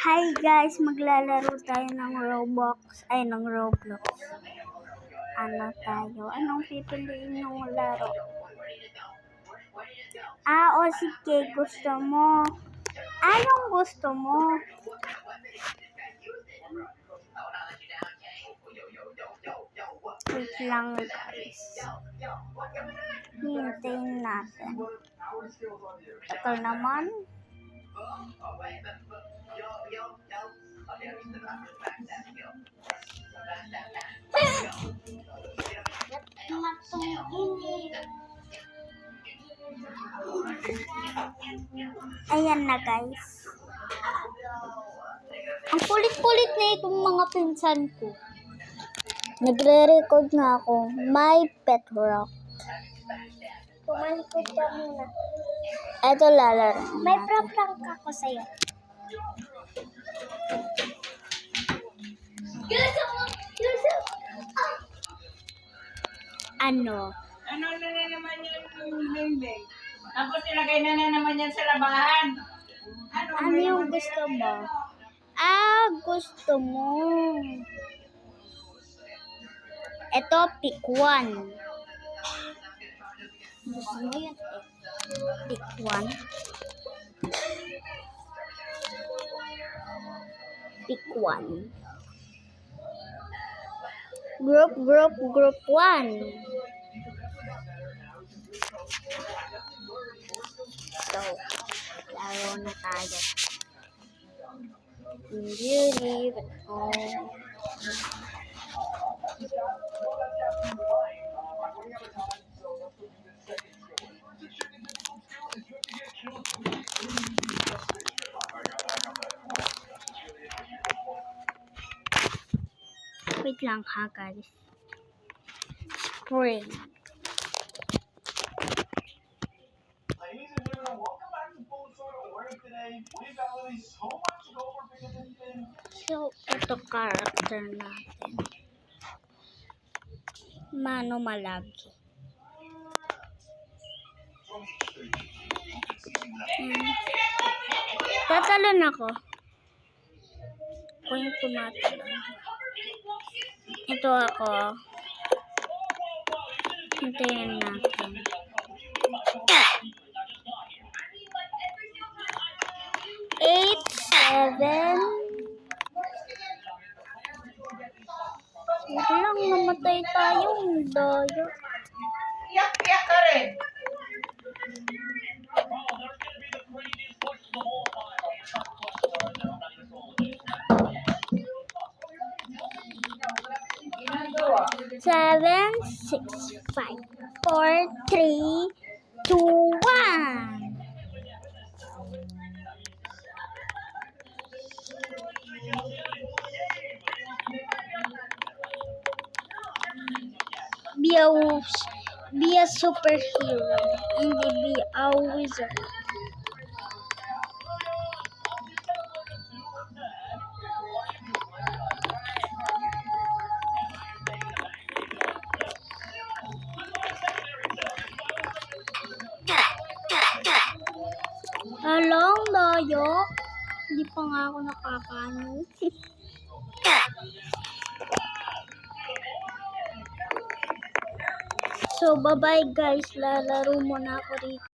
Hi guys, maglalaro tayo ng Roblox. Ano tayo? Anong pipiliin yung laro? O sige, gusto mo. Anong gusto mo? Wait lang guys. Hintayin natin. Takal naman. Ayan na guys. Ang kulit-kulit na itong mga pinsan ko. Nagre-record na ako. My Pet Rock. Pumalikod ka muna. Eto lalaro. May prank ako sa'yo. Ano? Ano na naman yung bimbing? Tapos nilagay na naman yan sa labahan. Ano yung gusto mo? Gusto mo. Ito, pick one. Gusto mo yun? Pick one. Pick one. Group one. So, laro na tayo. Really, wait lang ha guys. Spring. So, ito character natin. Mano Malagi. Tatalon ako. Kung tumatalon. Ito ako. Hintayin natin. 8, 7. Wala lang, namatay tayo. Dayo. Iyak-iyak ka rin. Ginagawa. 7, 6, 5, 4, 3, 2, 1. Be a superhero, hindi be a wizard. Along layo, hindi pa nga ako nakakano. So, bye-bye guys. Lalaro muna ako rito.